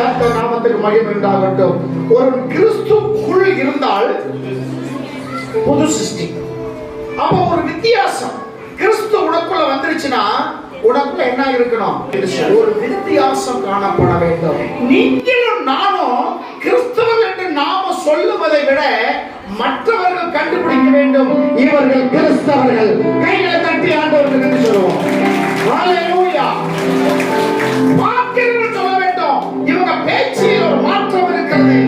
கர்த்தர் நாமத்துக்கு மகிமை உண்டாகட்டும். ஒரு கிறிஸ்துக்குள் இருந்தால் புது சிருஷ்டி. அப்ப ஒரு வித்தியாசம் கிறிஸ்து உனக்குள்ள வந்துருச்சுன்னா உனக்குள்ள என்ன இருக்கணும்? ஒரு வித்தியாசம் காணப்பட வேண்டும். நீங்களும் நானும் கிறிஸ்தவர்கள் என்று நாம சொல்லுவதை விட மற்றவர்கள் கண்டுபிடிக்க வேண்டும் இவர்கள் கிறிஸ்தவர்கள். கைகளை தட்டி ஆண்டவர்கள் என்று சொல்லுவோம். ஹalleluya. வாக்கியங்கள் சொல்ல வேண்டும். இவங்க பேச்சில் ஒரு மாற்றம் இருக்கிறது.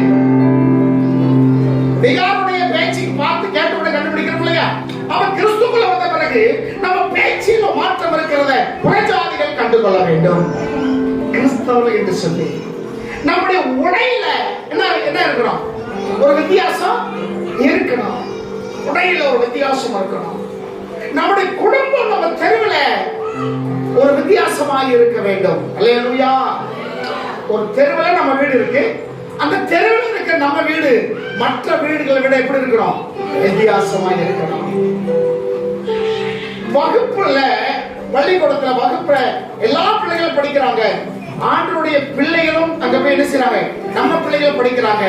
யாருடைய பேச்சு பார்த்து கேட்டவுடனே கண்டுபிடிக்கிறோம் இல்லையா? அவன் கிறிஸ்துக்குள்ள வந்த பிறகு நம்ம பேச்சில் மாற்றம் இருக்கிறத புறஜாதிகள் கண்டுகொள்ள வேண்டும். கிறிஸ்தவர்கள் என்று சொல்லி நம்முடைய உடையில என்ன இருக்கணும்? ஒரு வித்தியாசம் இருக்கணும். உடையில ஒரு வித்தியாசம் இருக்கணும். நம்முடைய குடும்பம், நம்ம தெருவில் ஒரு வித்தியாசமாக இருக்க வேண்டும். அல்லேலூயா. ஒரு தெருவில் நம்ம வீடு இருக்கு. அந்த தெருவில் இருக்க நம்ம வீடு மற்ற வீடுகளை விட எப்படி இருக்கணும்? வித்தியாசமாக இருக்கணும். வகுப்புல, பள்ளிக்கூடத்துல வகுப்புல எல்லா பிள்ளைகளும் படிக்கிறாங்க. ஆண்டவருடைய பிள்ளைகளும் அங்க போய் என்ன செய்றாங்க? நம்ம பிள்ளைகள் படிக்கிறாங்க.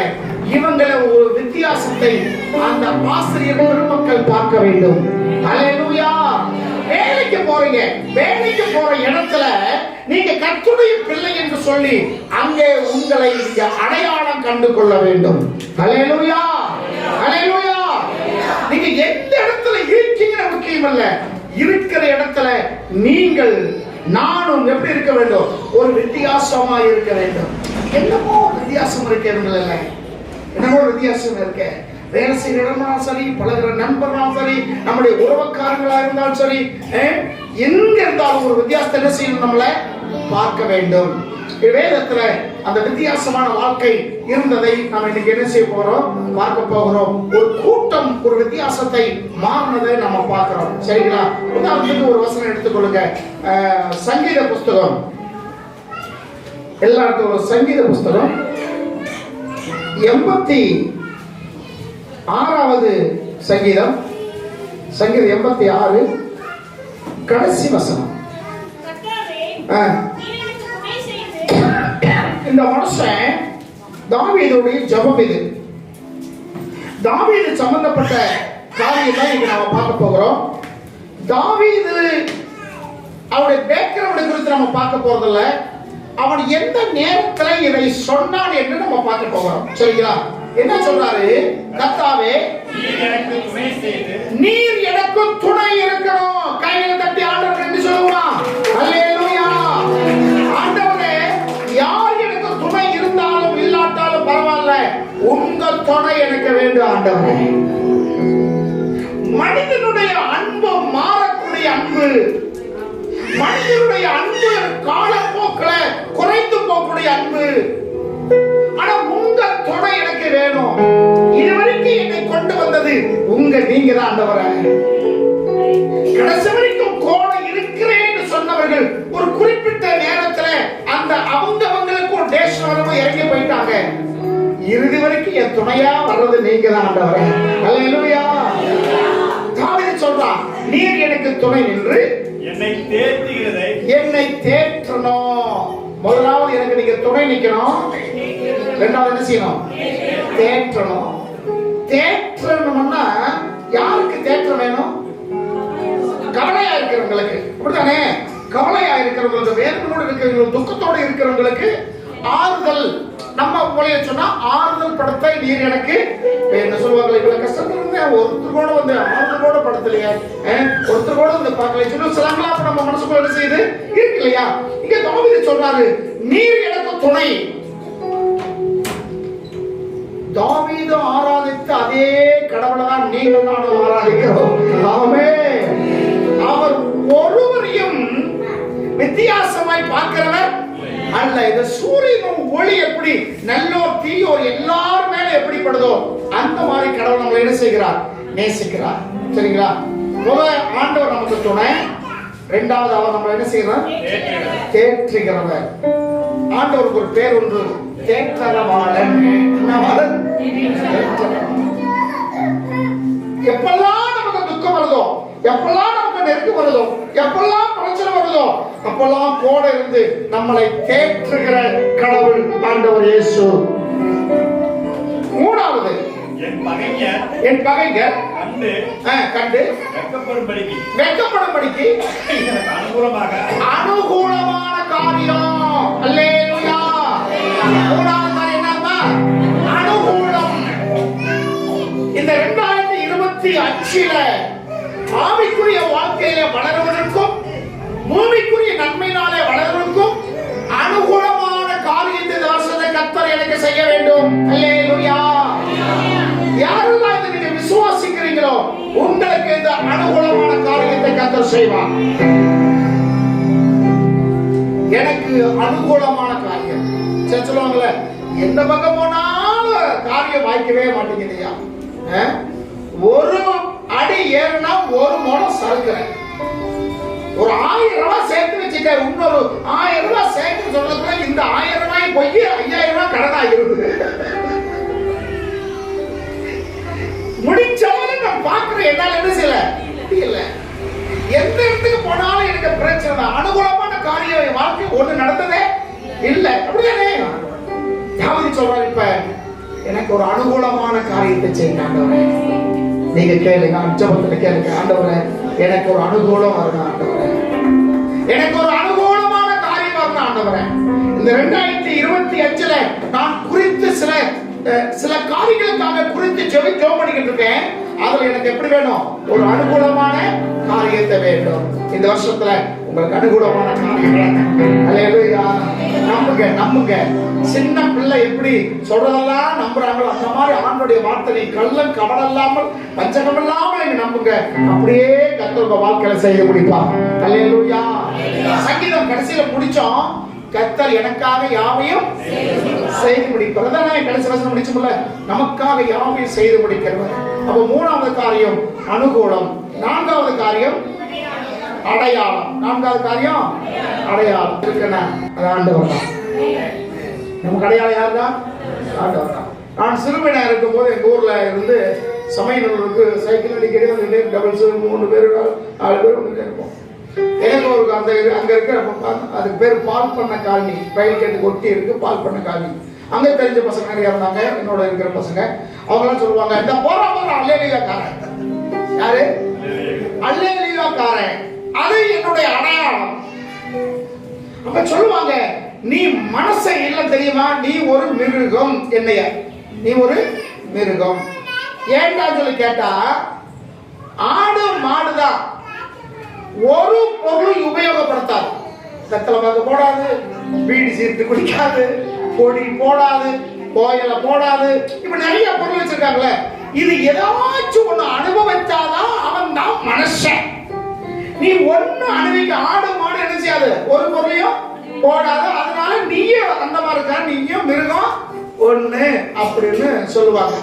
இவங்களை ஒரு வித்தியாசத்தை அந்த ஆசிரியர் பெருமக்கள் பார்க்க வேண்டும். அல்லேலூயா. வேலைக்கு போறீங்க, வேலைக்கு போற இடத்துல நீங்க கர்த்தருடைய பிள்ளை என்று சொல்லி அங்கே உங்களை அடையாளம் கண்டு கொள்ள வேண்டும். அல்லேலூயா. அல்லேலூயா. நீங்க எந்த இடத்துல இருக்கீங்கன்னு முக்கியம் அல்ல. இருக்கிற இடத்துல நீங்கள் நானும் எப்படி இருக்க வேண்டும்? ஒரு வித்தியாசமா இருக்க வேண்டும். என்னமோ வித்தியாசம் இருக்கிறவங்கள என்னமோ வித்தியாசம் இருக்க. வேலை செய்கிற இடம்னாலும் சரி, பழகிற நண்பர்களாலும் சரி, நம்முடைய உறவுக்காரங்களா இருந்தாலும் சரி, எங்க இருந்தாலும் ஒரு வித்தியாசத்தை என்ன செய்யணும்? நம்மளை பார்க்க வேண்டும். வேதத்துல அந்த வித்தியாசமான வாழ்க்கை இருந்ததை நம்ம இன்னைக்கு என்ன செய்ய போறோம்? பார்க்க போகிறோம். ஒரு கூட்டம் ஒரு வித்தியாசத்தை மாறினதை நம்ம பார்க்கிறோம். சரிங்களா? உதாரணத்துக்கு ஒரு வசனம் எடுத்துக்கொள்ளுங்க. சங்கீத புஸ்தகம், எல்லாருக்கும் ஒரு சங்கீத புஸ்தகம் 86வது சங்கீதம், சங்கீதம் 86 கடைசி வசனம். இந்த மனுஷன் தாவீதுடைய ஜெபம் இது. தாவீது சம்பந்தப்பட்ட காரியத்தை இங்க நாம பார்க்க போகிறோம். தாவீது அவருடைய பேக்ரவுண்ட் குறித்து நம்ம பார்க்க போறதில்ல. அவன் எந்த நேரத்துல இதை சொன்னான் என்று நம்ம பார்க்க போகிறோம். சரிங்களா? என்ன சொல்றாரு? கர்த்தாவே நீர் எனக்கு துணை இருக்கணும். கையில தட்டி ஆண்டவரே என்று சொல்லுமா? அல்லேலூயா. ஆண்டவரே, யார் எனக்கு துணை இருந்தாலும் இல்லாட்டாலும் பரவாயில்ல, உங்க துணை எனக்கு வேண்டும் ஆண்டவரே. மனிதனுடைய அன்பு மாறக்கூடிய அன்பு, மனிதனுடைய அன்பு காலப்போக்கில் குறைந்து போகக்கூடிய அன்பு. ஆனா உங்க துணை எனக்கு வேணும். இதுவரைக்கும் என்னை கொண்டு வந்தது நீங்க தான் ஆண்டவரே. கடைசி வரைக்கும் கோண இருக்கிறேன்னு சொன்னவர்கள் ஒரு குறிப்பிட்ட நேரத்துல அந்த அவங்களுக்கு ஒரு தேசம் வரவும் இறங்கி போயிட்டாங்க. இறுதி வரைக்கும் என் துணையா வர்றது நீங்க தான் ஆண்டவரே. அல்லேலூயா. தாவீது சொல்றான், நீர் எனக்கு துணை நின்று என்னை தேற்றணும். முதலாவது எனக்கு நீங்க துணை நிக்கணும். ரெண்டாவது என்ன செய்யணும்? தேற்றணும். தேற்றணும்னா யாருக்கு தேற்றம் வேணும்? கவலையா இருக்கிறவங்களுக்கு. அப்படித்தானே? கவலையா இருக்கிறவங்களுக்கு, வேதனோடு இருக்கிறவங்களுக்கு, துக்கத்தோடு இருக்கிறவங்களுக்கு ஆறுதல். நம்ம போல சொன்னா ஆறுதல் படத்தை நீர் எனக்கு என்ன சொல்லுவாங்க? இவ்வளவு கஷ்டத்துல இருந்தேன், ஒருத்தர் கூட வந்து ஆறுதல் கூட படத்திலையே, ஒருத்தர் கூட வந்து பார்க்கல சொல்லி சிலங்களா நம்ம மனசுக்குள்ள என்ன செய்யுது இருக்கு இல்லையா? இங்க தாவீது சொல்றாரு, நீர் எனக்கு துணை. தாவீது ஆராதித்த அதே கடவுளை தான் நீங்கள் நானும் ஆராதிக்கிறோம். ஆமென். அவர் ஒருவரையும் வித்தியாசமாய் பார்க்கிறவர் அல்ல. இந்த சூரியன் ஒளி எப்படி நல்லோர் தீயோர் எல்லாரும் மேல எப்படி படுதோ அந்த மாதிரி கடவுள் நம்மளை என்ன செய்கிறார்? நேசிக்கிறார். சரிங்களா? முதல் ஆண்டவர் நமக்கு துணை, இரண்டாவது அவர் நம்ம என்ன செய்கிறார்? தேற்றுகிறவர். ஆண்டவருக்கு ஒரு பேர் ஒன்று, தேற்றரவாளன். எப்பெல்லாம் நமக்கு துக்கம் வருதோ, எப்பெல்லாம் நமக்கு நெருக்கம் வருதோ, எப்பெல்லாம் பிரச்சனை வருதோ, அப்பெல்லாம் நம்மோட இருந்து நம்மளை தேற்றுகிற கடவுள் ஆண்டவர் இயேசு. மூணாவது, என் பகைஞர் கண்டு வெட்கப்படும்படிக்கு அனுகூலமான காரியம். அல்லேலூயா. மூணாவது காரியம் என்னன்னா அனுகூலம். இந்த 2025 ஆவிக்குரிய வாழ்க்கையில வளருவதற்கும் பூமிக்குரிய நன்மையினாலே வளருவதற்கும் அனுகூலமான காரியத்தை தரிசன கர்த்தர் எனக்கு செய்ய வேண்டும். அல்லேலூயா. யாரெல்லாம் இதை நீங்க விசுவாசிக்கிறீங்களோ உங்களுக்கு இந்த அனுகூலமான காரியத்தை கர்த்தர் செய்வார். எனக்கு அனுகூலமான காரியம். சரி சொல்லுவாங்கல்ல, எந்த பக்கம் போனாலும் காரியம் வாய்க்கவே மாட்டேங்குதுயா. ஒரு அடி ஏறினா ஒரு முடம் சறுக்கிறேன். ஒரு 1000 ரூபாய் சேர்த்து வச்சுக்க, இன்னொரு 1000 ரூபாய் சேர்த்து சொல்றதுக்குள்ள இந்த 1000 ரூபாய் போய் 5000 ரூபாய் கடனா இருக்குது. முடிச்சாலும் நான் பாக்குறேன், என்னால என்ன செய்யல இல்ல. எந்த இடத்துக்கு போனாலும் எனக்கு பிரச்சனை தான். அனுகூலமான காரியம் என் வாழ்க்கை ஒண்ணு நடந்ததே இல்ல. அப்படியானே யாவது சொல்றாரு, இப்ப எனக்கு ஒரு அனுகூலமான காரியத்தை செய்யுங்க ஆண்டவரே. நீங்க கேளுங்க, ஜெபத்துல கேளுங்க, ஆண்டவரே எனக்கு ஒரு அனுகூலம் வரணும் ஆண்டவரே, எனக்கு ஒரு அனுகூலமான காரியம் வரணும் ஆண்டவரே. இந்த 2025 நான் குறித்து சில காரியங்களுக்காக குறித்து ஜெபம் பண்ணிக்கிட்டு இருக்கேன். அதுல எனக்கு எப்படி வேணும்? ஒரு அனுகூலமான காரியத்தை வேண்டும். இந்த வருஷத்துல உங்களுக்கு அனுகூலமான காரியம். அல்லேலூயா. நம்புங்க. சின்ன பிள்ளை எப்படி சொல்றதெல்லாம் நம்புறாங்களோ அந்த மாதிரி ஆண்டவருடைய வார்த்தை கள்ளம் கபடம் இல்லாமல் பஞ்சகம் இல்லாமல் நீங்க நம்புங்க. அப்படியே கர்த்தர் உங்க வாழ்க்கையில செய்ய முடிப்பார். அல்லேலூயா. சங்கீதம் கடைசியில முடிச்சோம், கர்த்தர் எனக்காக யாவையும் செய்து முடிப்பார். அதான் கடைசி வசனம் முடிச்சோம்ல, நமக்காக யாவையும் செய்து முடிக்கிறவர். அப்ப மூணாவது காரியம் அனுகூலம். நான்காவது காரியம் அடையாளம். நான்காவது காரியம் அடையாளம் இருக்குன்னா அது ஆண்டவர் தான். நமக்கு அடையாளம் யார் தான்? ஆண்டவர் தான். நான் சிறுவனா இருக்கும் போது எங்க ஊர்ல இருந்து சமயநல்லூருக்கு சைக்கிள் அடிக்கடி வந்து டபுள்ஸ் 3 பேர் 4 பேர் வந்து இருப்போம். எனக்கு ஒரு அங்க இருக்கிற அதுக்கு பேர் பால் பண்ண காலனி, பயில் கேட்டு ஒட்டி இருக்கு பால் பண்ண காலனி. அங்க தெரிஞ்ச பசங்க நிறைய இருந்தாங்க, என்னோட இருக்கிற பசங்க. அவங்களாம் சொல்லுவாங்க, இந்த போற அல்லேலூயா காரன். யாரு? அல்லேலூயா காரன். அது என்னுடைய அடையாளம். அப்ப சொல்லுவாங்க, நீ மனசை இல்ல தெரியுமா, நீ ஒரு மிருகம். என்னைய நீ ஒரு மிருகம். ஏன்டா சொல்லி கேட்டா, ஆடு மாடுதான் ஒரு பொருள் உபயோகப்படுத்தாது. வெத்தலை போடாது, பீடி சீர்த்து குடிக்காது, பொடி போடாது, கோயில போடாது, இப்ப நிறைய பொருள் வச்சிருக்காங்கல்ல. இது ஏதாச்சும் ஒண்ணு அனுபவிச்சாதான் அவன் தான் மனுஷன். நீ ஒண்ணு அனுபவிக்க, ஆடு மாடு என்ன செய்யாது, ஒரு பொருளையும் போடாது. அதனால நீயே அந்த மாதிரி இருக்க, நீயும் மிருகம் ஒண்ணு அப்படின்னு சொல்லுவாங்க.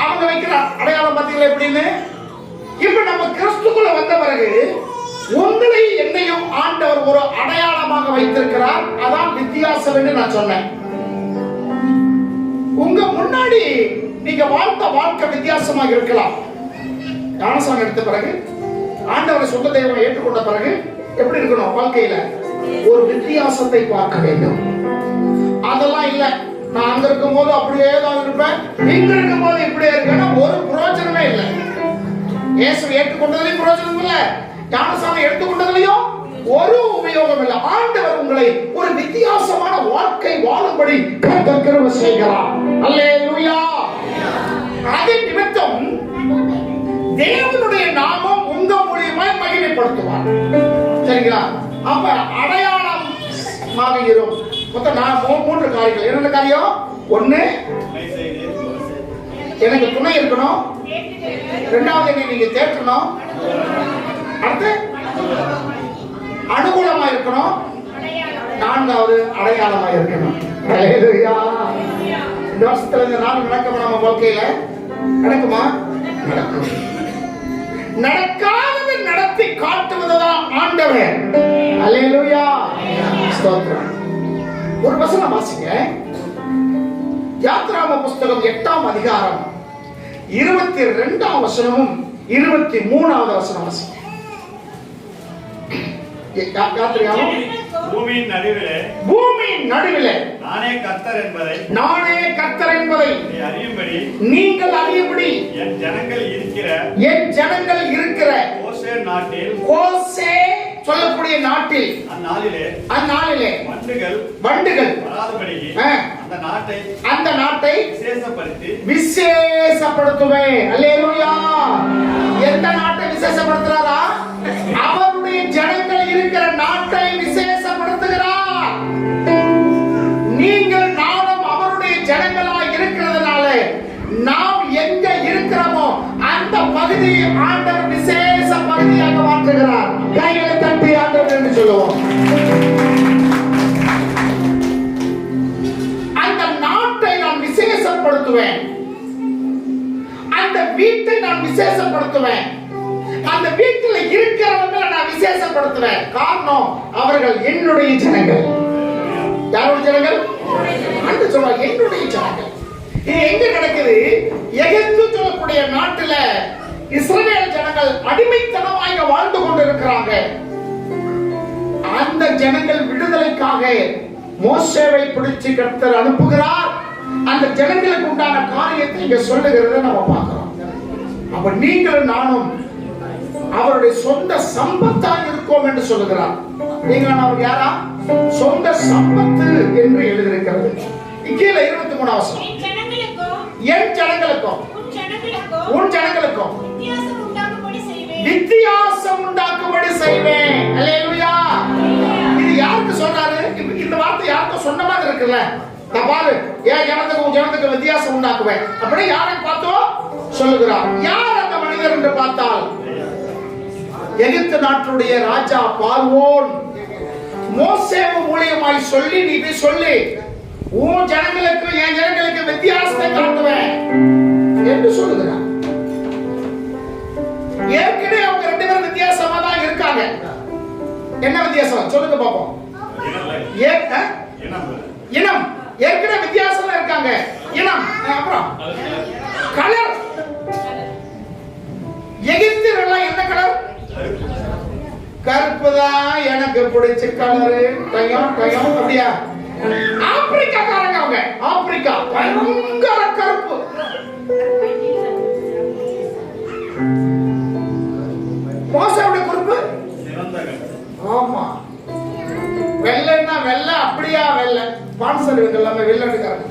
அவங்க வைக்கிற அடையாளம் பார்த்தீங்களா எப்படின்னு. இப்ப நம்ம கிறிஸ்துக்குள்ள வந்த பிறகு உங்களை என்னையும் ஆண்டவர் ஒரு அடையாளமாக வைத்திருக்கிறார். அதான் வித்தியாசம் என்று நான் சொன்னேன். உங்க முன்னாடி நீங்க வாழ்ந்த வாழ்க்கை வித்தியாசமாக இருக்கலாம். ஞானஸ்நானம் எடுத்த பிறகு, ஆண்டவரை சொந்த தெய்வம் ஏற்றுக்கொண்ட பிறகு எப்படி இருக்கணும்? வாழ்க்கையில ஒரு வித்தியாசத்தை பார்க்க வேண்டும். அதெல்லாம் இல்ல, நான் அங்க இருக்கும் போது அப்படியே தான் இருப்பேன், இங்க இருக்கும் போது இப்படியே இருக்கேன்னா ஒரு பிரயோஜனமே இல்லை. இயேசு ஏற்றுக்கொண்டதிலையும் பிரயோஜனம் இல்லை, ஞானஸ்நானம் எடுத்துக்கொண்டதிலையும் ஒரு உபயோகம் இல்லை. ஆண்டவர் உங்களை ஒரு வித்தியாசமான வாழ்க்கை வாழும்படி கிருபை செய்கிறார். அல்லேலூயா. அதே நிமித்தம் தேவனுடைய நாமம் உங்க மூலியமாய் மகிமைப்படுத்துவார். சரிங்களா? அப்ப அடையாளமாக இருக்கும். மொத்தம் 3 காரியங்கள். என்னென்ன காரியம்? ஒண்ணு, எனக்கு துணை இருக்கணும். இரண்டாவது, என்னை நீங்க தேற்றணும். அடுத்து அனுகூலமா இருக்கணும். நான்காவது அடையாளமா இருக்கணும். அல்லேலூயா. இந்த வருஷத்துல இந்த 4 நடக்குமா? நம்ம வாழ்க்கையில நடக்குமா? நடக்கும். நடக்காதது நடத்தி காட்டுவதுதான் ஆண்டவர். அல்லேலூயா. ஸ்தோத்திரம். ஒரு வசனம் வாசிங்க. யாத்ராம புஸ்தகம் 8ஆம் அதிகாரம் 22ஆம் வசனமும் 23ஆவது வசனம் வாசிங்க. யாத்ராமம் பூமியின் நடுவிலே நானே கர்த்தர் என்பதை நீங்கள் அறியும்படி என் ஜனங்கள் இருக்கிற கோசே சொல்லக்கூடிய நாட்டில் அந்நாளிலே வண்டுகள் அந்த நாட்டை விசேஷப்படுத்துவேன். அல்லேலூயா. எந்த நாட்டை விசேஷப்படுத்துறாரா? அவருடைய ஜனங்கள் இருக்கிற நாட்டை விசேஷப்படுத்துகிறார். நீங்கள் நானும் அவருடைய ஜனங்களாய் இருக்கிறதுனால நாம் எங்க இருக்கிறோமோ அந்த பகுதியை ஆண்டவர் விசேஷ பகுதியாக மாற்றுகிறார். கைகளை தட்டி ஆண்டவர் என்று சொல்லுவோம். அந்த நாட்டை நான் விசேஷப்படுத்துவேன். அந்த வீட்டை நான் விசேஷப்படுத்துவேன். அந்த வீட்டில் இருக்கிறவங்களை நான் விசேஷப்படுத்துவேன். காரணம் அவர்கள் என்னுடைய ஜனங்கள். யாருடைய ஜனங்கள்? அன்று சொல்ல என்னுடைய ஜனங்கள். இது எங்க நடக்குது? எகிப்து சொல்லக்கூடிய நாட்டில் இஸ்ரவேல் ஜனங்கள் அடிமைத்தனமாக வாழ்ந்து கொண்டிருக்கிறாங்க. அந்த ஜனங்கள் விடுதலைக்காக மோசேவை பிடிச்சு கர்த்தர் அனுப்புகிறார். அந்த ஜனங்களுக்கு உண்டான காரியத்தை இங்க சொல்லுகிறத நம்ம பார்க்கிறோம். அப்ப நீங்களும் நானும் அவருடைய சொந்த சம்பத்தாக இருக்கோம் என்று சொல்லுகிறார். நீங்கள் அவர் யாரா? சொந்த சம்பத்து என்று எழுதியிருக்கிறது. கீழே 23 வசனம். என் ஜனங்களுக்கும் உன் ஜனங்களுக்கும் வித்தியாசம் உண்டாக்கும்படி செய்வேன். அல்லேலூயா. இது யாருக்கு சொல்றாரு? இந்த வார்த்தை யாருக்கு சொன்ன மாதிரி இருக்குல்ல? நான் பாரு, என் ஜனத்துக்கு வித்தியாசம் உண்டாக்குவேன் அப்படி யாரை பார்த்தோ சொல்லுகிறார். யார் அந்த மனிதர் என்று பார்த்தால் எகிப்து நாட்டுடைய ராஜா பார்வோன் மோசேவு மூலியமாய் சொல்லி, நீ போய் சொல்லி உன் ஜனங்களுக்கு என் ஜனங்களுக்கு வித்தியாசத்தை காட்டுவேன் என்று சொல்லுகிறார். ஏற்கனவே அவங்க 2 பேரும் வித்தியாசமா தான் இருக்காங்க. என்ன வித்தியாசம் சொல்லுங்க பாப்போம். இனம் ஏற்கனவே வித்தியாசமா இருக்காங்க. இனம் அப்புறம் கலர். எகிப்தியர்கள் என்ன கலர்? கருப்பு தான் எனக்கு பிடிச்ச கலரு. கையம் அப்படியா? ஆப்பிரிக்காக்காரங்க அவங்க. ஆப்பிரிக்கா பயங்கர கருப்பு. மோசோட கருப்பு. ஆமா. வெள்ளைன்னா வெள்ளை அப்படியா? வெள்ளை பான்சர் எல்லாமே வெள்ளை எடுக்கிறாங்க.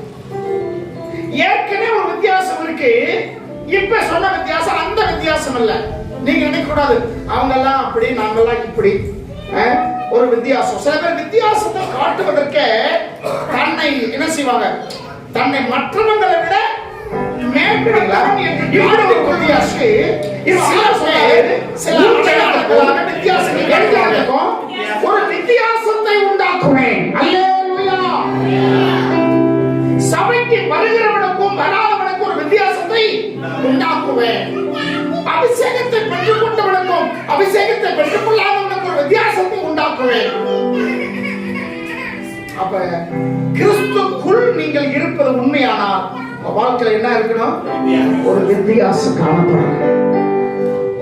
ஏற்கனவே ஒரு வித்தியாசம் இருக்கு. இப்ப சொன்ன வித்தியாசம் அந்த வித்தியாசம் இல்ல. நீங்க நினைக்க கூடாது அவங்க எல்லாம் அப்படி நாங்கெல்லாம் இப்படி. ஒரு வித்தியாசம். சில பேர் வித்தியாசத்தை காட்டுவதற்கு தன்னை என்ன செய்வாங்க? தன்னை மற்றவங்களை விட மேம்படுத்தலாம் என்று ஒரு வித்தியாசத்தை உண்டாக்குவேன். அல்லேலூயா. சபைக்கு வருகிறவனுக்கும் வராதவனுக்கும் ஒரு வித்தியாசத்தை உண்டாக்குவேன். அபிஷேகத்தை பெற்றுக் கொண்டவனுக்கும் அபிஷேகத்தை பெற்றுக் கொள்ளாதவனுக்கும் ஒரு வித்தியாசத்தை உண்டாக்குவேன். அப்ப கிறிஸ்துக்குள் நீங்கள் இருப்பது உண்மையானால் வாழ்க்கையில என்ன இருக்கணும்? ஒரு வித்தியாசம் காணப்படும்.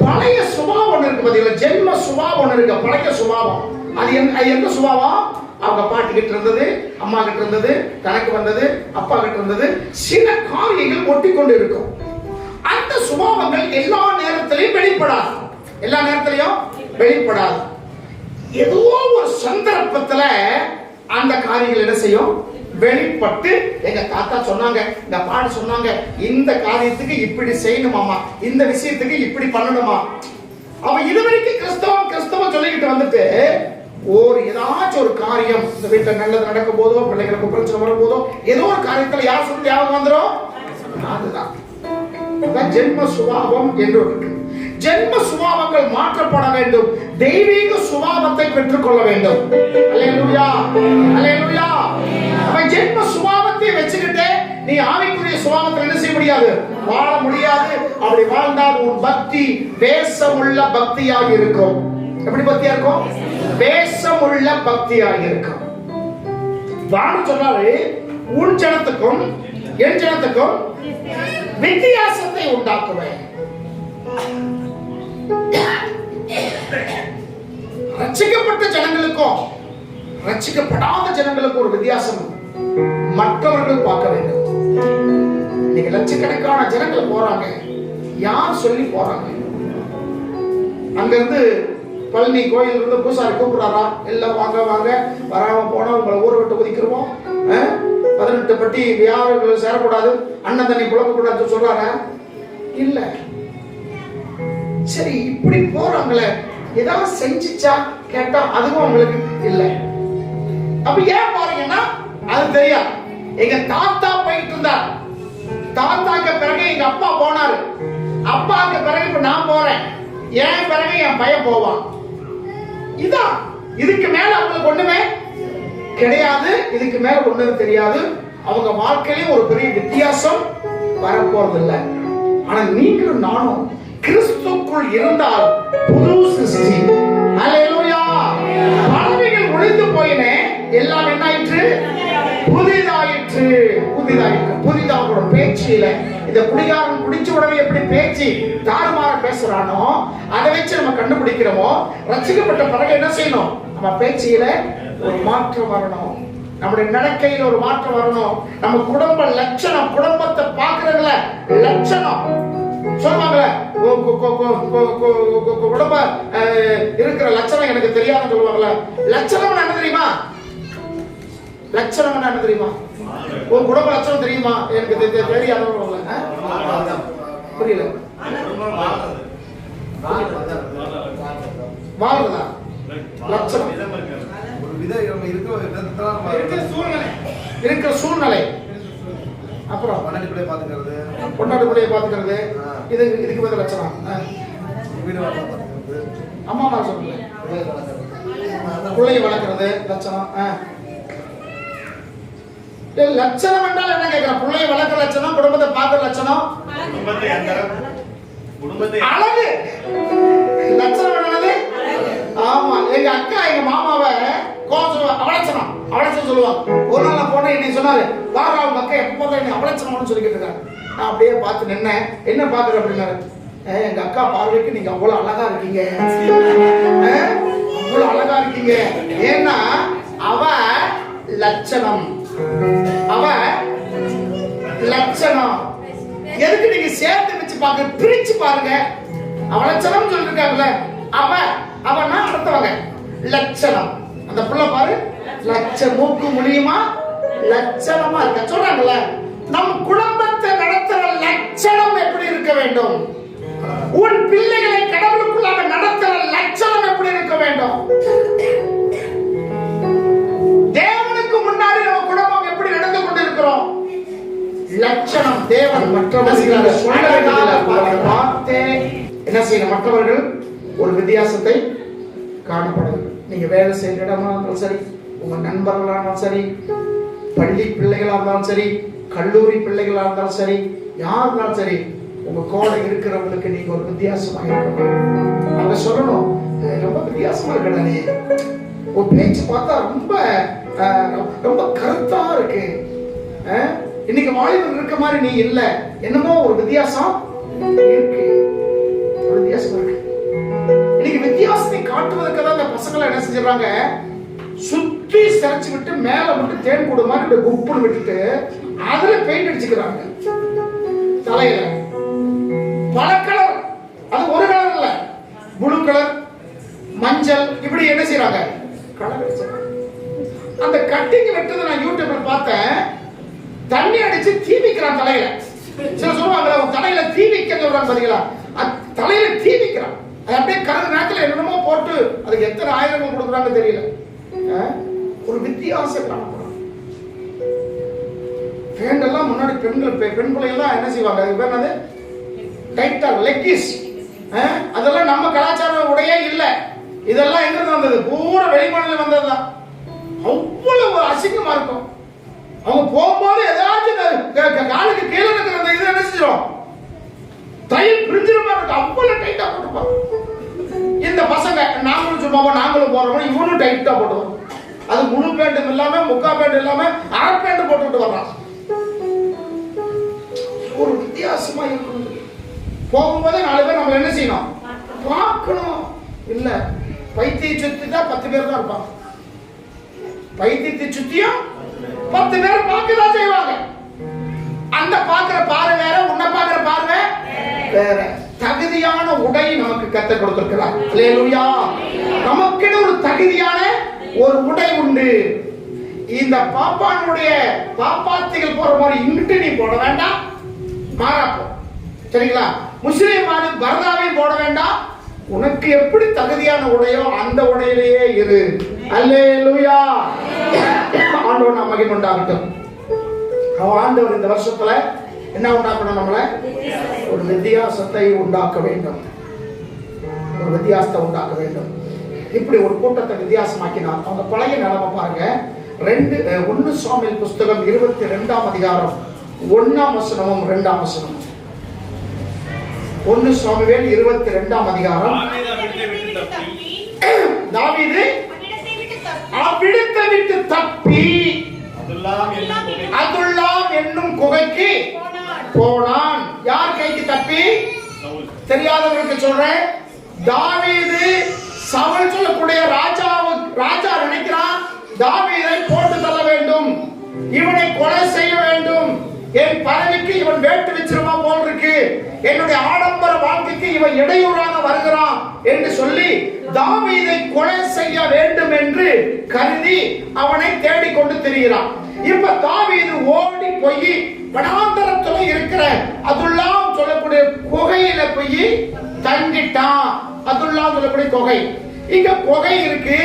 பழைய சுபாவம் இருக்கு பாத்தீங்களா? ஜென்ம சுபாவம் இருக்கு. பழைய சுபாவம் அது எந்த சுபாவம்? அவங்க பாட்டி கிட்ட இருந்தது, அம்மா கிட்ட இருந்தது, தனக்கு வந்தது, அப்பா கிட்ட இருந்தது. சில காரியங்கள் ஒட்டி கொண்டு இருக்கும். அந்த சுபாவங்கள் எல்லா நேரத்திலையும் வெளிப்படாது. எல்லா நேரத்திலையும் வெளிப்படாது. ஏதோ ஒரு சந்தர்ப்பத்துல அந்த காரியங்கள் என்ன செய்யும்? வெளிப்பட்டு எங்க தாத்தா சொன்னாங்க, இந்த பாட்டு சொன்னாங்க, இந்த காரியத்துக்கு இப்படி செய்யணுமாமா, இந்த விஷயத்துக்கு இப்படி பண்ணணுமா. அவன் இதுவரைக்கும் கிறிஸ்தவம் சொல்லிக்கிட்டு வந்துட்டு ஏதாச்சும் ஒரு காரியம் இந்த வீட்டுல நல்லது நடக்கும் போதோ, பிள்ளைகளுக்கு பிரச்சனை வரும் போதோ, ஏதோ ஒரு காரியத்துல யார் சொல்லி யாரும் வந்துடும். அதுதான் ஜென்ம சுபாவம் என்று இருக்கு. ஜென்ம சுபாவங்கள் மாற்றப்பட வேண்டும். தெய்வீக சுபாவத்தை பெற்றுக் கொள்ள வேண்டும். அல்லேலூயா, அல்லேலூயா. அவன் ஜென்ம சுபாவத்தை வச்சுக்கிட்டு நீ ஆவிக்குரிய சுபாவத்தை என்ன செய்ய முடியாது? வாழ முடியாது. அப்படி வாழ்ந்தால் உன் பக்தி வேஷமுள்ள பக்தியாக இருக்கும். எப்படி பக்தியா இருக்கும்? வேஷமுள்ள பக்தியாக இருக்கும். வாழ சொன்னாரு உன் ஜனத்துக்கும் என் ஜனத்துக்கும் வித்தியாசத்தை உண்டாக்குவேன். ரட்சிக்கப்பட்ட ஜனங்களுக்கும் ரட்சிக்கப்படாத ஜனங்களுக்கு ஒரு வித்தியாசம் மற்றவர்கள் பார்க்க வேண்டும். இன்னைக்கு லட்சக்கணக்கான ஜனங்கள் போறாங்க, யார் சொல்லி போறாங்க? அங்க இருந்து பழனி கோயில் இருந்து பூசாரி கூப்பிடுறாரா, எல்லாம் வாங்க வாங்க, வராம போனா உங்களை ஊரை விட்டு ஒதுக்கிடுவோம், 18 பட்டி வியாபாரிகள் சேரக்கூடாது, அண்ணன் தண்ணி புழக்க கூடாதுன்னு சொல்றாரா? இல்ல. சரி, இப்படி போறாங்களே, ஏதாவது செஞ்சுச்சா கேட்டா அதுவும் உங்களுக்கு இல்ல. அப்ப ஏன் போறீங்கன்னா அது தெரியாது. எங்க தாத்தா போயிட்டு இருந்தார், தாத்தாக்கு பிறகு எங்க அப்பா போனாரு, அப்பாவுக்கு பிறகு இப்ப நான் போறேன், ஏன் பிறகு என் பையன் போவான். இதான், இதுக்கு மேல அவங்களுக்கு ஒண்ணுமே கிடையாது, இதுக்கு மேல ஒண்ணுமே தெரியாது. அவங்க வாழ்க்கையிலும் ஒரு பெரிய வித்தியாசம் வரப்போறது இல்லை. ஆனா நீங்களும் நானும் கிறிஸ்துக்குள் இருந்தால் புது சிருஷ்டி. ஹல்லேலூயா. பழமைகள் ஒழிந்து போயின, எல்லாம் என்ன ஆயிற்று? புதிதாயிற்று. புதிதாயிற்று. புதிதாக பேச்சில இந்த குடிகாரன் குடிச்ச உடனே எப்படி பேச்சு தாறுமாற பேசுறானோ அதை வச்சு நம்ம கண்டுபிடிக்கிறோமோ, ரட்சிக்கப்பட்ட பிறகு என்ன செய்யணும்? நம்ம பேச்சில ஒரு மாற்றம் வரணும், நம்முடைய நடக்கையில் ஒரு மாற்றம் வரணும். நம்ம குடும்ப லட்சணம், குடும்பத்தை பார்க்கறதுல லட்சணம் சொல்லுவாங்கல்ல, குடும்ப இருக்கிற லட்சணம் எனக்கு தெரியாதுன்னு சொல்லுவாங்கல்ல. லட்சணம் என்ன தெரியுமா? லட்சணம் என்ன தெரியுமா? உன் குடும்ப லட்சணம் தெரியுமா? எனக்கு தெரியாது. புரியல. வாழ்றதா லட்சணம்? இருக்கிற சூழ்நிலை, அப்புறம் பொண்டாட்டிக்குள்ளே பாத்துக்கிறது, இதுக்கு பதில் லட்சணம். அம்மா அம்மா சொல்லுங்க, பிள்ளைய வளர்க்கறது லட்சணம். லட்சணம் என்றால் என்ன கேட்கிற? பிள்ளைய வளர்க்கிற லட்சணம், குடும்பத்தை பார்க்கிற லட்சணம், அழகு. லட்சணம் என்னது? ஆமா, எங்க அக்கா எங்க மாமாவை அவலட்சணம் அவலட்சணம் சொல்லுவாங்க. ஒரு நாள் போன என்னை சொன்னாரு, வாரா உங்க அக்கா எப்ப போதும் என்ன அவலட்சணம்னு சொல்லிக்கிட்டு இருக்காங்க. நான் அப்படியே பார்த்து நின்னேன். என்ன பாக்குற அப்படின்னாரு, எங்க அக்கா பார்வைக்கு நீங்க அவ்வளவு அழகா இருக்கீங்க, அவ்வளவு அழகா இருக்கீங்க. ஏன்னா அவ லட்சணம், அவ லட்சணம். எதுக்கு நீங்க சேர்த்து வச்சு பாக்க, பிரிச்சு பாருங்க. அவ லட்சணம் சொல்லிருக்காங்கல்ல, அவனா அடுத்தவங்க லட்சணம். அந்த புள்ள பாரு, லட்ச மூக்கு முடியுமா லட்சணமா இருக்க சொல்றாங்கல்ல. நம் குடும்பத்தை நடத்துற லட்சணம் எப்படி இருக்க வேண்டும்? உன் பிள்ளைகளை கடவுளுக்குள்ளாக நடத்துற லட்சணம் எப்படி இருக்க வேண்டும்? தேவனுக்கு முன்னாடி நம்ம குடும்பம் எப்படி நடந்து கொண்டிருக்கிறோம்? லட்சணம். தேவன் மற்றவர்களை பார்த்தே என்ன செய்யணும்? மற்றவர்கள் ஒரு வித்தியாசத்தை காணப்படும். நீங்க வேலை செய்கிற இடமா இருந்தாலும் சரி, உங்க நண்பர்களா இருந்தாலும் சரி, பள்ளி பிள்ளைகளா இருந்தாலும் சரி, கல்லூரி பிள்ளைகளா இருந்தாலும் சரி, யார் இருந்தாலும் சரி, உங்க கூட இருக்கிறவங்களுக்கு நீங்க ஒரு வித்தியாசமா இருக்கணும். அவங்க சொல்லணும், ரொம்ப வித்தியாசமா இருக்கடா நீ, ஒரு பேச்சு பார்த்தா ரொம்ப ரொம்ப கருத்தா இருக்கு, இன்னைக்கு வாலிபர் இருக்க மாதிரி நீ இல்ல, என்னமோ ஒரு வித்தியாசம் இருக்கு, ஒரு வித்தியாசம் இருக்கு. இன்னைக்கு வித்தியாசத்தை காட்டுவதற்கு தான் இந்த பசங்களை என்ன செஞ்சாங்க, சுத்தி சிரைச்சு விட்டு மேல மட்டும் தேன் கூடு மாதிரி குப்புன்னு விட்டுட்டு அதுல பெயிண்ட் அடிச்சுக்கிறாங்க தலையில. பல கலர், அது ஒரு கலர் இல்ல, ப்ளூ கலர், மஞ்சள், இப்படி என்ன செய்யறாங்க, கலர் அடிச்சாங்க. அந்த கட்டிங் வெட்டதை நான் யூடியூப்ல பார்த்தேன். தண்ணி அடிச்சு தீ வைக்கிறான் தலையில. சில சொல்லுவாங்க தலையில தீ வைக்க சொல்றாங்க, பாத்தீங்களா? தலையில தீ வைக்கிறான். அது அப்படியே கலந்து நேரத்தில் என்னென்னமோ போட்டு அதுக்கு எத்தனை ஆயிரங்கள் கொடுக்குறாங்க தெரியல. ஒரு வித்தியாசம் காணப்படும். பேண்டெல்லாம் முன்னாடி பெண் பிள்ளைகள்லாம் என்ன செய்வாங்க, அது பேர் என்னது, டைட்டா லெக்கிஸ். அதெல்லாம் நம்ம கலாச்சார உடையே இல்லை. இதெல்லாம் எங்க இருந்து வந்தது? பூரா வெளிமாநிலம் வந்ததுதான். அவ்வளவு அசிங்கமா இருக்கும். அவங்க போகும்போது ஏதாச்சும் காலுக்கு கீழே இருக்கிற அந்த இது என்ன செஞ்சோம், தையல் பிரிஞ்சிருமா இருக்கு, அவ்வளவு டைட்டா போட்டுப்பாங்க. இந்த பசங்க நாங்களும் சும்மா நாங்களும் போறோம், இவனும் டைட்டா போட்டுவோம். அது முழு பேண்ட் இல்லாம, முக்கா பேண்ட் இல்லாம, அரை பேண்ட் போட்டுட்டு வர்றான். ஒரு வித்தியாசமா இருக்கணும். போகும்போதே 4 பேர் நம்ம என்ன செய்யணும், பார்க்கணும். இல்ல பைத்திய சுத்தி தான் 10 பேர் தான் இருப்பாங்க. பைத்தியத்தை சுத்தியும் 10 பேர் பார்க்கதான் செய்வாங்க. அந்த பார்க்கிற பார்வை வேற, உன்னை பார்க்கிற பார்வை வேற. தகுதியான உடை நமக்கு கர்த்தர் கொடுத்திருக்கிறார். அல்லேலூயா. நமக்கு ஒரு தகுதியான ஒரு உடை உண்டு. இந்த பாப்பானுடைய பாப்பாத்திகள் போற மாதிரி இங்கிட்டு நீ போட வேண்டாம், மாறாப்போ. சரிங்களா? முஸ்லீம் பரதாவையும் போட வேண்டாம். உனக்கு எப்படி தகுதியான உடையோ அந்த உடையிலேயே இரு. அல்லேலூயா. ஆண்டவர் நாம் மகிமை உண்டாகட்டும். ஆண்டவர் இந்த வருஷத்துல என்ன உண்டாக்கணும்? நம்மள ஒரு வித்தியாசத்தை உண்டாக்க வேண்டும். ஒரு வித்தியாசத்தை உண்டாக்க வேண்டும். இப்படி ஒரு கூட்டத்தை வித்தியாசமாக்கினார். அவங்க பழைய நிலைமை பாருங்க. 1 சாமுவேல் புஸ்தகம் 22ஆம் அதிகாரம் 1ஆம் வசனமும் 2ஆம் வசனமும். 1 சாமுவேல் 22ஆம் அதிகாரம். தாவீது அவ்விடத்தை விட்டு தப்பி அதுல்லாம் என்னும் குகைக்கு போனான். யார் கைக்கு தப்பி? தெரியாதவர்களுக்கு சொல்றேன். தாவீது சவுல் சொல்லக்கூடிய ராஜா நினைக்கிறான் தாவீதை போட்டு தள்ள வேண்டும், இவனை கொலை செய்ய வேண்டும், என் பதவிக்கு இவன் வேட்டு வச்சிருமா போல் இருக்கு, என்னுடைய ஆடம்பர வாழ்க்கைக்கு இவன் இடையூறாக வருகிறான் என்று சொல்லி தாவீதை கொலை செய்ய வேண்டும் என்று கருதி அவனை தேடிக்கொண்டு திரிகிறான். இப்ப தாவீது ஓடி போய் வனாந்தரத்துல இருக்கிற அதுல்லாம் சொல்லக்கூடிய குகையில போய் தங்கிட்டான். அதுல்லாம் சொல்லக்கூடிய குகை. இங்க குகை இருக்கு.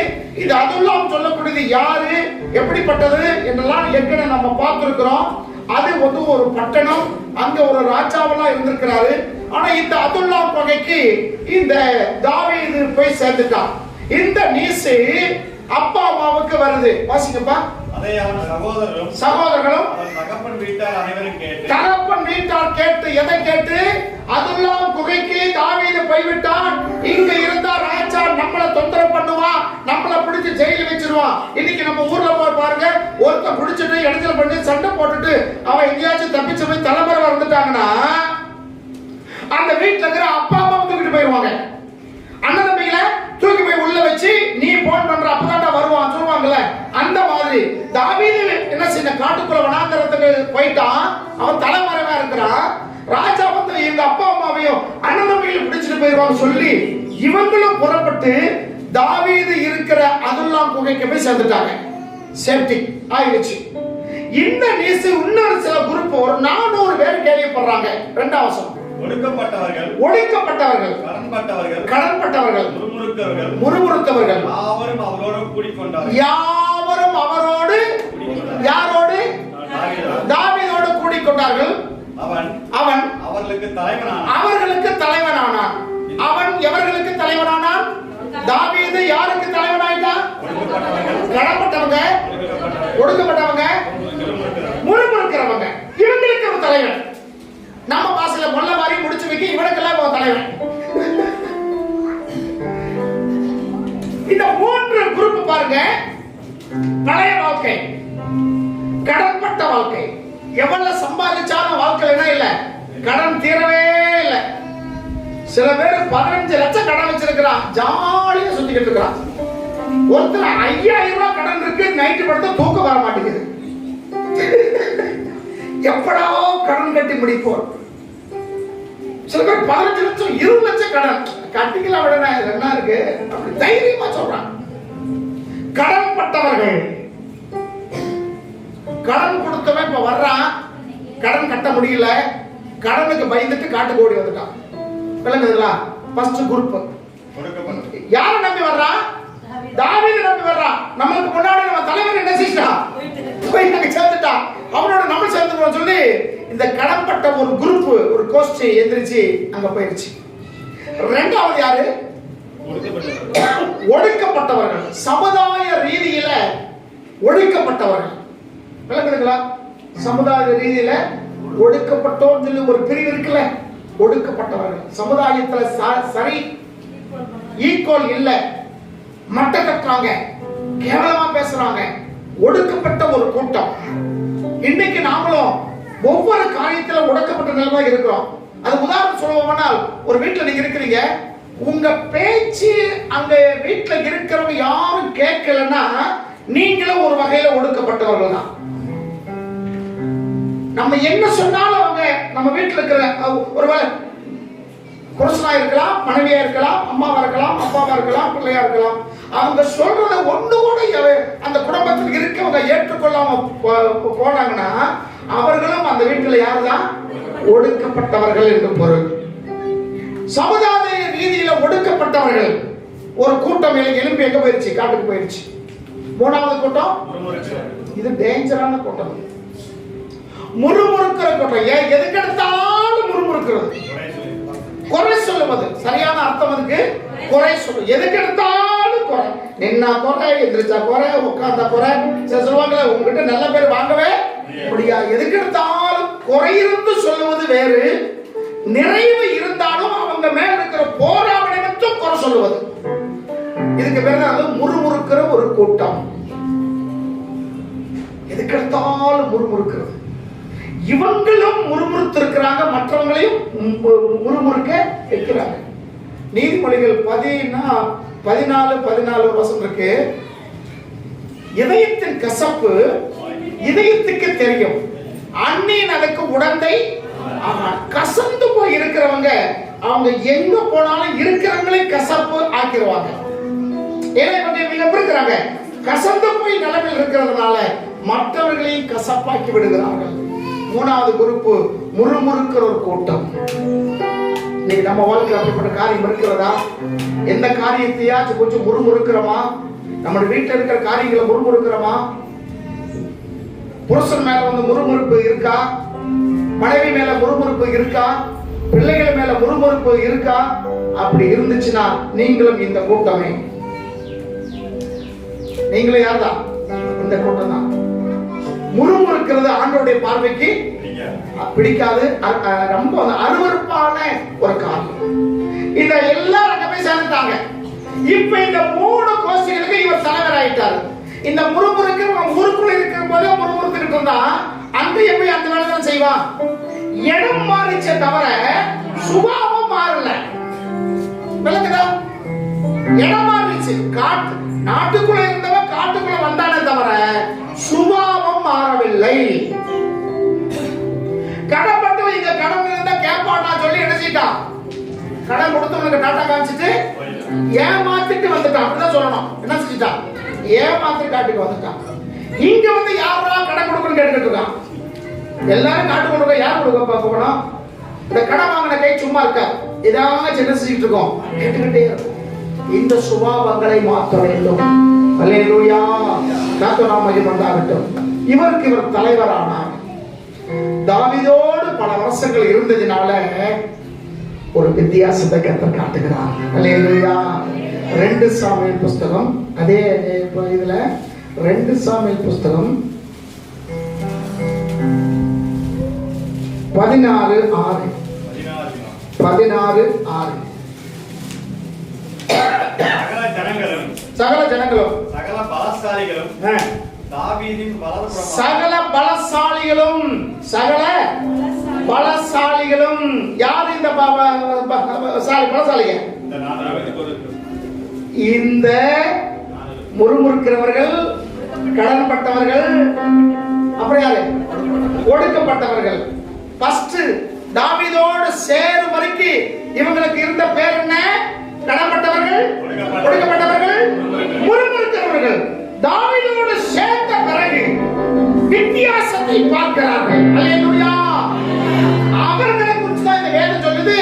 இது அதுல்லாம் சொல்லக்கூடியது யாரு, எப்படிப்பட்டது என்றெல்லாம் ஏற்கனவே நம்ம பார்த்திருக்கிறோம். அது வந்து ஒரு பட்டணம், அங்க ஒரு ராஜாவெல்லாம் இருந்திருக்கிறாரு. ஆனா இந்த அதுல்லாம் குகைக்கு இந்த தாவீது போய் சேர்ந்துட்டான். இந்த நியூஸ் அப்பா அம்மாவுக்கு வருது. வாசிக்கப்பா. அதை அவன் சகோதரர்களும் தகப்பன் வீட்டார் கேட்டு எதை கேட்டு? அதுல்லாம் குகைக்கு தாவீது போய்விட்டான். இங்க இருந்தா ராஜா நம்மளை தொந்தரவு பண்ணுவான், நம்மளை பிடிச்சு ஜெயில வச்சிருவான். இன்னைக்கு நம்ம ஊர்ல போய் பாருங்க, ஒருத்தர் பிடிச்சிட்டு இடைஞ்சல் பண்ணி சண்டை போட்டுட்டு அவன் எங்கேயாச்சும் தப்பிச்சு போய் தலைமுறை வந்துட்டாங்கன்னா அந்த வீட்டுல இருக்கிற அப்பா அம்மா தூக்கிட்டு போயிருவாங்க. அண்ணன் தம்பிகளை தூக்கி போய் உள்ள வச்சு நீ போன் பண்ற அப்பதான்டா வருவான் சொல்லுவாங்கல்ல. அந்த மாதிரி தாவீது என்ன செய்ய காட்டுக்குள்ள வனாந்தரத்துக்கு போயிட்டான். அவன் தலைமறைவா இருக்கிறான். ராஜா வந்து எங்க அப்பா அம்மாவையும் அண்ணன் தம்பிகளை பிடிச்சிட்டு போயிருவாங்க சொல்லி இவங்களும் புறப்பட்டு தாவீது இருக்கிற அதுல்லாம் குகைக்கு போய் சேர்ந்துட்டாங்க. சேஃப்டி ஆயிடுச்சு. இந்த நியூஸ் இன்னொரு சில குரூப் ஒரு 400 பேர் கேள்விப்படுறாங்க. 2ஆம் வசனம். ஒடுக்கப்பட்டவர்கள், கடன்பட்டவர்கள், முறுமுறுத்தவர்கள் யாவரும் அவரோடு யாரோடு? தாவீதோடு கூடிக்கொண்டார்கள். அவன் அவர்களுக்கு தலைவனானான். அவன் எவர்களுக்கு தலைவனானான்? தாவீது யாருக்கு தலைவனாயிட்டான்? கடன்பட்டவங்க, ஒடுக்கப்பட்டவங்க, முறுமுறுக்கிறவங்க, இவங்களுக்கு ஒரு தலைவன். நம்ம பாசல மொல்ல மாதிரி முடிச்சு வைக்க இவனுக்கெல்லாம் தலைவன். இந்த 3 குரூப் பாருங்க. பழைய வாழ்க்கை, கடன்பட்ட வாழ்க்கை, எவ்வளவு சம்பாதிச்சாலும் வாழ்க்கை என்ன இல்ல, கடன் தீரவே இல்லை. சில பேர் 15 லட்சம் கடன் வச்சிருக்கிறான், ஜாலியா சுத்திக்கிட்டு இருக்கிறான். ஒருத்தர் 5000 ரூபாய் கடன் இருக்கு, நைட்டு படுத்த தூக்கம் வர மாட்டேங்குது. எப்படா கடன் கட்டி முடிப்போம். சில பேர் 15 லட்சம் 20 லட்சம் கடன் கட்டிக்கலாம், விட என்ன இருக்கு அப்படி தைரியமா சொல்றான். கடன் பட்டவர்கள், கடன் கொடுத்தவன் இப்ப வர்றான், கடன் கட்ட முடியல, கடனுக்கு பயந்துட்டு காட்டுக்கு ஓடி வந்துட்டான். விளங்குதுங்களா? First group. யார நம்பி வர்றான்? தாவீது நம்பி வர்றான். நமக்கு முன்னாடி நம்ம தலைவர் என்ன செய்யறான்? போய் நாங்க சேர்ந்துட்டான், அவனோட நம்ம சேர்ந்துக்கிறோம் சொல்லி இந்த கடன்பட்ட ஒரு குரூப், ஒரு கோஷ்டி எந்திரிச்சு அங்க போயிருச்சு. 2வது யாரு? ஒடுக்கப்பட்டவர்கள், சமுதாய ரீதியில ஒடுக்கப்பட்டவர்கள். விளங்குதுங்களா? சமுதாய ரீதியில ஒடுக்கப்பட்டோர் சொல்லி ஒரு பிரிவு இருக்குல்ல, ஒடுக்கப்பட்டவர்கள். சமுதாயத்துல சரி ஈக்குவல் இல்ல, மட்ட கட்டுறாங்க, கேவலமா பேசுறாங்க, ஒடுக்கப்பட்ட ஒரு கூட்டம். இன்னைக்கு நாமளும் ஒவ்வொரு காரியத்துல ஒடுக்கப்பட்ட நிலைமை இருக்கிறோம். அது உதாரணம் சொல்லுவோம்னால், ஒரு வீட்டுல நீங்க இருக்கிறீங்க, உங்க பேச்சு அங்க வீட்டுல இருக்கிறவங்க யாரும் கேட்கலன்னா நீங்களும் ஒரு வகையில ஒடுக்கப்பட்டவர்கள் தான். நம்ம என்ன சொன்னாலும் அவங்க நம்ம வீட்டில் இருக்கிற ஒருவேளை புருஷனா இருக்கலாம், மனைவியா இருக்கலாம், அம்மாவா இருக்கலாம், அப்பாவா இருக்கலாம், பிள்ளையா இருக்கலாம். அவங்க சொல்றத ஒண்ணு கூட அந்த குடும்பத்தில் இருக்கவங்க ஏற்றுக்கொள்ளாம போனாங்கன்னா அவர்களும் அந்த வீட்டில் யாருதான் ஒடுக்கப்பட்டவர்கள் என்று பொருள். சமுதாய ரீதியில ஒடுக்கப்பட்டவர்கள் ஒரு கூட்டம் எழுப்பி எங்க போயிருச்சு? காட்டுக்கு போயிருச்சு. மூணாவது கூட்டம், இது டேஞ்சரான கூட்டம், முறுமுறுக்கிற கூட்டம். ஏன் எதுக்கு எடுத்தாலும் முறுமுறுக்கிறது, குறை சொல்லுவது. சரியான அர்த்தம் அதுக்கு குறை சொல்லு. எதுக்கு எடுத்தாலும் குறை. நின்னா குறை, எந்திரிச்சா குறை, உட்கார்ந்தா குறை. சொல்லுவாங்க உங்ககிட்ட நல்ல பேர் வாங்கவே முடியாது. எதுக்கு எடுத்தாலும் குறை இருந்து சொல்லுவது வேறு, நிறைவு இருந்தாலும் அவங்க மேல இருக்கிற போராவணை மட்டும் குறை சொல்லுவது. இதுக்கு பேர் தான் முறுமுறுக்கிற ஒரு கூட்டம். எதுக்கு எடுத்தாலும் முறுமுறுக்கிறது. இவங்களும் முறுமுறுத்திருக்கிறாங்க, மற்றவங்களையும் முறுமுறுக்க வைக்கிறாங்க. நீதிமொழிகள் 14 வருஷம் இருக்கு. இதயத்தின் கசப்பு இதயத்துக்கு தெரியும், அந்நியன் அதுக்கு உடந்தை. கசந்து போய் இருக்கிறவங்க அவங்க எங்க போனாலும் இருக்கிறவங்களே கசப்பு ஆக்கிடுவாங்க. ஏன்னா இவங்க எப்படி இருக்கிறாங்க? கசந்து போய் நிலைமையில் இருக்கிறதுனால மற்றவர்களையும் கசப்பாக்கி விடுகிறார்கள். மூணாவது குரூப் முறுமுறுக்கிற ஒரு கூட்டம். இன்னைக்கு நம்ம வாழ்க்கையில் அப்படிப்பட்ட காரியம் இருக்கிறதா? எந்த காரியத்தையாச்சும் கொஞ்சம் முறுமுறுக்கிறோமா? நம்ம வீட்டில் இருக்கிற காரியங்களை முறுமுறுக்கிறோமா? புருஷன் மேல வந்து முறுமுறுப்பு இருக்கா? மனைவி மேல முறுமுறுப்பு இருக்கா? பிள்ளைகள் மேல முறுமுறுப்பு இருக்கா? அப்படி இருந்துச்சுன்னா நீங்களும் இந்த கூட்டமே. நீங்களும் யார்தான்? இந்த கூட்டம் தான். முறுமுறுக்கிறது ஆண்டவருடைய பார்வைக்கு பிடிக்காது. ரொம்ப அருவருப்பான ஒரு காரியம். இத எல்லாரும் அங்க போய் சேர்ந்துட்டாங்க. இப்ப இந்த 3 கோஷ்டிகளுக்கு இவர் தலைவர் ஆயிட்டாரு. இந்த முறுமுறுக்கிற ஊருக்குள்ள இருக்கிற போதே முறுமுறுத்துக்கிட்டு இருந்தா அங்க எப்படி அந்த வேலை தான் செய்வான். இடம் மாறிச்ச தவிர சுபாவம் மாறல. விளக்குதா? இடம் மாறிச்சு. நாட்டுக்குள்ள இருந்தவன் காட்டுக்குள்ள வந்தானே தவிர சுபாவம் மாறவில்லை. கடன் பட்டவன் இங்க கடன் இருந்தா கேட்பான் சொல்லி என்ன செய்யிட்டான்? கடன் கொடுத்தவனுக்கு டாட்டா காமிச்சிட்டு ஏமாத்திட்டு வந்துட்டான். அப்படிதான் சொல்லணும். என்ன செஞ்சுட்டான்? ஏமாத்தி காட்டுக்கு வந்துட்டான். இங்க வந்து யாரா கடன் கொடுக்கணும் கேட்டுக்கிட்டு இருக்கான். எல்லாரும் காட்டு கொடுக்க யார் கொடுக்க போகணும்? இந்த கடன் வாங்கின கை சும்மா இருக்கா? ஏதாவது என்ன செஞ்சுட்டு இருக்கோம்? கேட்டுக்கிட்டே இருக்கும். இந்த சுபாவங்களை மாற்ற வேண்டும். அல்லேலூயா. கர்த்தர் நாம மகிமைப்படட்டும். இவருக்கு இவர் தலைவரானார். தாவீதோடு பல வருஷங்கள் இருந்ததினால ஒரு வித்தியாசத்தை கர்த்தர் காட்டுகிறார். அல்லேலூயா. 2 சாமுவேல் புஸ்தகம், அதே இதுல 2 சாமுவேல் புஸ்தகம் 16:6. சகல ஜனங்களும் சகல பலசாலிகளும் தாவீதின் பலசாலிகளும் யார் இந்த பலசாலிக? இந்த முறுமுறுக்கிறவர்கள், கடன்பட்டவர்கள், அப்புறம் யாரு? ஒடுக்கப்பட்டவர்கள். ஃபர்ஸ்ட் தாவீதோடு சேரும் வரைக்கும் இவங்களுக்கு இருந்த பேர் என்ன? கடன்பட்டவர்கள், ஒடுக்கப்பட்டவர்கள், முறுமுறுக்கிறவர்கள். தாவீதோடு சேர்ந்த பிறகு வித்தியாசத்தை பார்க்கிறார்கள். அல்லேலூயா. அவர்களை குறித்து தான் இந்த வேதம் சொல்லுது,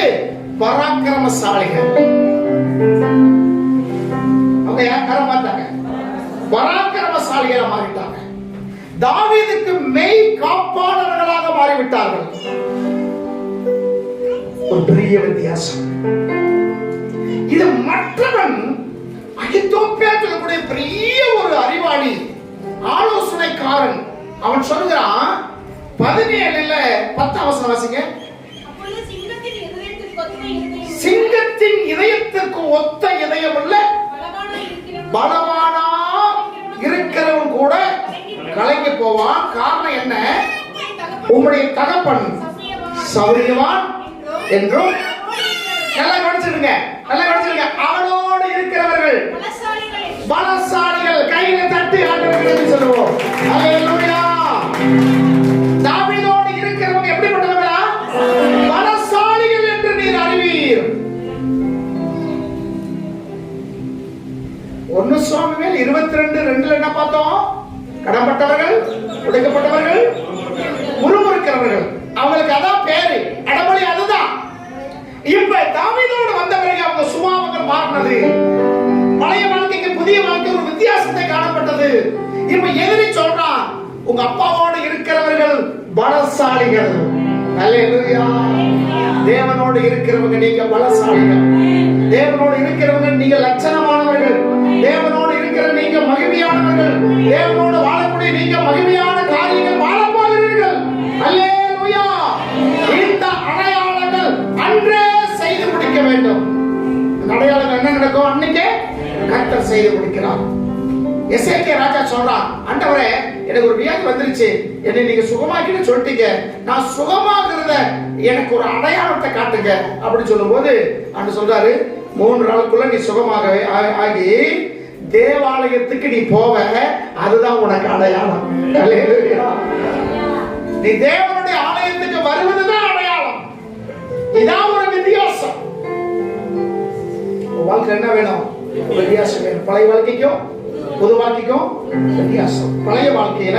பராக்கிரமசாலிகள். அவங்க யாரும் பார்த்தாங்க? பராக்கிரமசாலிகளா மாறிட்டாங்க. தாவீதுக்கு மெய் காப்பாளர்களாக மாறிவிட்டார்கள். ஒரு பெரிய வித்தியாசம் இது. மற்றவன் அகித்தோப்பேல் சொல்லக்கூடிய பெரிய ஒரு அறிவாளி, ஆலோசனைக்காரன். அவன் சொல்லுகிறான் 17:10 வாசிங்க. சிங்கத்தின் இதயத்திற்கு ஒத்த இதயம் உள்ள பலவானா இருக்கிறவன் கூட கலங்கி போவான். காரணம் என்ன? உம்முடைய தகப்பன் சௌரியவான் என்றும். நல்லா கவனிச்சிருங்க, அவனோடு இருக்கிறவர்கள் பலசாலிகள். கையில தட்டி ஆண்டு பார்த்தோம்? கடன்பட்டவர்கள், ஒடுக்கப்பட்டவர்கள், முறுமுறுக்கிறவர்கள். அவங்களுக்கு அதான் பேரு, அடமொழி அதுதான். இப்ப தாவீதோடு வந்த பிறகு அவங்க சுபாவங்கள் மாறினது. பழைய வாழ்க்கைக்கு புதிய வாழ்க்கை ஒரு வித்தியாசத்தை காணப்பட்டது. இப்ப எதிரி சொல்றான், உங்க அப்பாவோடு இருக்கிறவர்கள் பலசாலிகள். அல்லேலூயா. தேவனோடு இருக்கிறவங்க நீங்க பலசாலிகள். தேவனோடு இருக்கிறவங்க நீங்க லட்சணமானவர்கள். தேவனோடு இருக்கிற நீங்க மகிமையானவர்கள். தேவனோடு வாழக்கூடிய நீங்க மகிமையான காரியங்கள் வாழப் போகிறீர்கள். அல்லேலூயா. இந்த அடையாளங்கள் அன்றே செய்து முடிக்க வேண்டும். அடையாளங்கள் என்ன நடக்கும்? அன்னைக்கே கர்த்தர் செய்து முடிக்கிறார். எசேக்கியா ராஜா சொல்றான், ஆண்டவரே எனக்கு ஒரு வியாதி வந்துருச்சு, என்னை நீங்க சுகமாக்கின்னு சொல்லிட்டீங்க, நான் சுகமாகிறத எனக்கு ஒரு அடையாளத்தை காட்டுங்க அப்படின்னு சொல்லும்போது ஆண்டு சொல்றாரு, 3 நாளுக்குள்ள நீ சுகமாகவே ஆகி தேவாலயத்துக்கு நீ போவ, அதுதான் உனக்கு அடையாளம். நீ தேவனுடைய ஆலயத்துக்கு வருவதுதான் அடையாளம். இதான் ஒரு வித்தியாசம். வாழ்க்கை என்ன வேணும்? வித்தியாசம் வேணும். பழைய வாழ்க்கைக்கும் புது வாழ்க்கைக்கும் வித்தியாசம். பழைய வாழ்க்கையில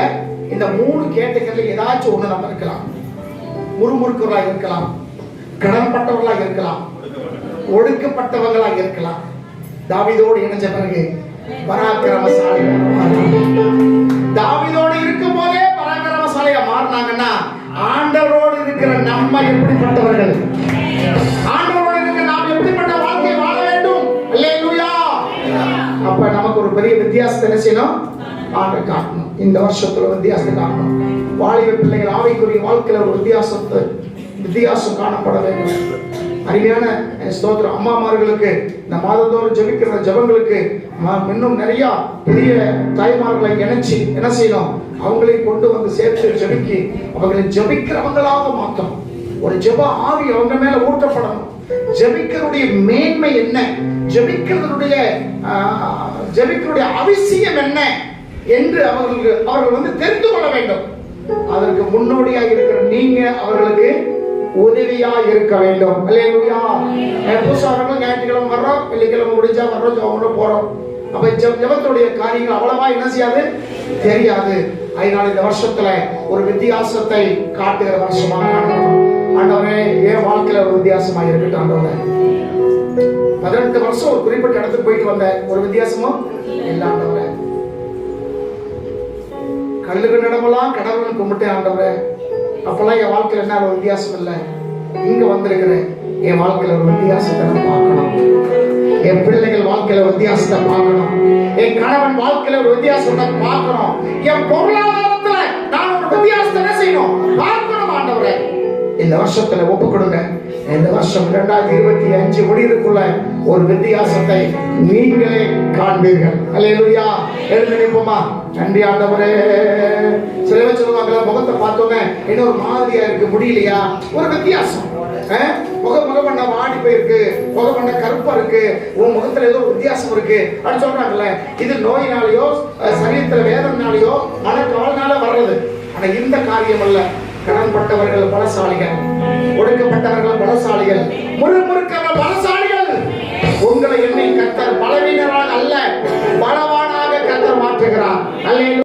இந்த 3 கேட்டகரியில் ஏதாச்சும் ஒண்ணு நம்ம இருக்கலாம். முறுமுறுக்கிறவர்களா இருக்கலாம், கடன்பட்டவர்களா இருக்கலாம், ஒடுக்கப்பட்டவங்களா இருக்கலாம். தாவீதோடு இணைஞ்ச பிறகு பராக்கிரமசாலியா மாறினாங்க. தாவீதோடு இருக்கும் போதே பராக்கிரமசாலியா மாறினாங்கன்னா ஆண்டவரோடு இருக்கிற நம்ம எப்படிப்பட்டவர்கள்? ஆண்டவரோடு இருக்கிற நாம் எப்படிப்பட்ட வாழ்க்கையை வாழ வேண்டும்? அல்லேலூயா. அப்ப நமக்கு ஒரு பெரிய வித்தியாசத்தை என்ன செய்யணும்? ஆண்டவர் காட்டணும். இந்த வருஷத்துல வித்தியாசத்தை காட்டணும். வாலிப பிள்ளைகள் ஆவிக்குரிய வாழ்க்கையில ஒரு வித்தியாசம் காணப்பட வேண்டும். அருமையான ஸ்தோத்திரம். அம்மாமார்களுக்கு இந்த மாதந்தோறும் ஜெபிக்கிற ஜெபங்களுக்கு இன்னும் நிறைய புதிய தாய்மார்களை இணைச்சு என்ன செய்யணும்? அவங்களை கொண்டு வந்து சேர்த்து ஜெபிக்கி அவர்களை ஜெபிக்கிறவங்களாக மாற்றணும். ஒரு ஜெப ஆவி அவங்க மேல ஊற்றப்படணும். ஜெபிக்கிறதுடைய மேன்மை என்ன, ஜெபிக்கிறதுடைய அவசியம் என்ன என்று அவர்கள் வந்து தெரிந்து கொள்ள வேண்டும். அதற்கு முன்னோடியாக இருக்கிற நீங்க அவர்களுக்கு உதவியா இருக்க வேண்டும். அல்லேலூயா. புதுசாக ஞாயிற்றுக்கிழமை வர்றோம், வெள்ளிக்கிழமை முடிஞ்சா வர்றோம், ஜெபம் போறோம். அப்ப ஜெபத்துடைய காரியங்கள் அவ்வளவா என்ன செய்யாது, தெரியாது. அதனால இந்த வருஷத்துல ஒரு வித்தியாசத்தை காட்டுகிற வருஷமா காணணும். ஆண்டவரே என் வாழ்க்கையில ஒரு வித்தியாசமா இருக்கட்டும். ஆண்டவரே 18 வருஷம் ஒரு குறிப்பிட்ட இடத்துக்கு போயிட்டு வந்த ஒரு வித்தியாசமும் இல்ல. ஆண்டவரே கல்லுக்கு நடமெல்லாம் கடவுள் கும்பிட்டேன். ஆண்டவரே அப்பெல்லாம் என் வாழ்க்கையில என்ன ஒரு வித்தியாசம் இல்லை. இங்க வந்திருக்கிறேன், என் வாழ்க்கையில ஒரு வித்தியாசத்தை நான் பார்க்கணும். என் பிள்ளைகள் வாழ்க்கையில வித்தியாசத்தை பார்க்கணும். என் கணவன் வாழ்க்கையில ஒரு வித்தியாசத்தை பார்க்கணும். என் பொருளாதாரத்துல நான் ஒரு வித்தியாசத்தை என்ன செய்யணும்? பார்க்கணும். ஆண்டவரே இந்த வருஷத்துல ஒப்பு கொடுங்க. இந்த வருஷம் 2025 முடிவுக்குள்ள ஒரு வித்தியாசத்தை நீங்களே காண்பீர்கள். அல்லேலூயா. எழுந்து நிற்போமா? நன்றி ஆண்டவரே. சிலவே சொல்லுவாங்க, முகத்தை பார்த்தோன்னே இன்னொரு மாதிரியா இருக்கு, முடியலையா? ஒரு வித்தியாசம். முகமண்ண வாடி போயிருக்கு, முகமண்ண கருப்பா இருக்கு, உன் முகத்துல ஏதோ வித்தியாசம் இருக்கு அப்படின்னு சொல்றாங்கல்ல. இது நோயினாலேயோ சரீரத்துல வேதனாலேயோ மனக்கால்னால வர்றது. ஆனா இந்த காரியம் அல்ல. கடன்பட்டவர்கள் பலசாலிகள், ஒடுக்கப்பட்டவர்கள் பலசாலிகள், முறுமுறுக்கிறவர்கள் பலசாலிகள். உங்களை என்னை கர்த்தர் பலவீனராக அல்ல பலவானாக கர்த்தர் மாற்றுகிறார். அல்லேலூயா.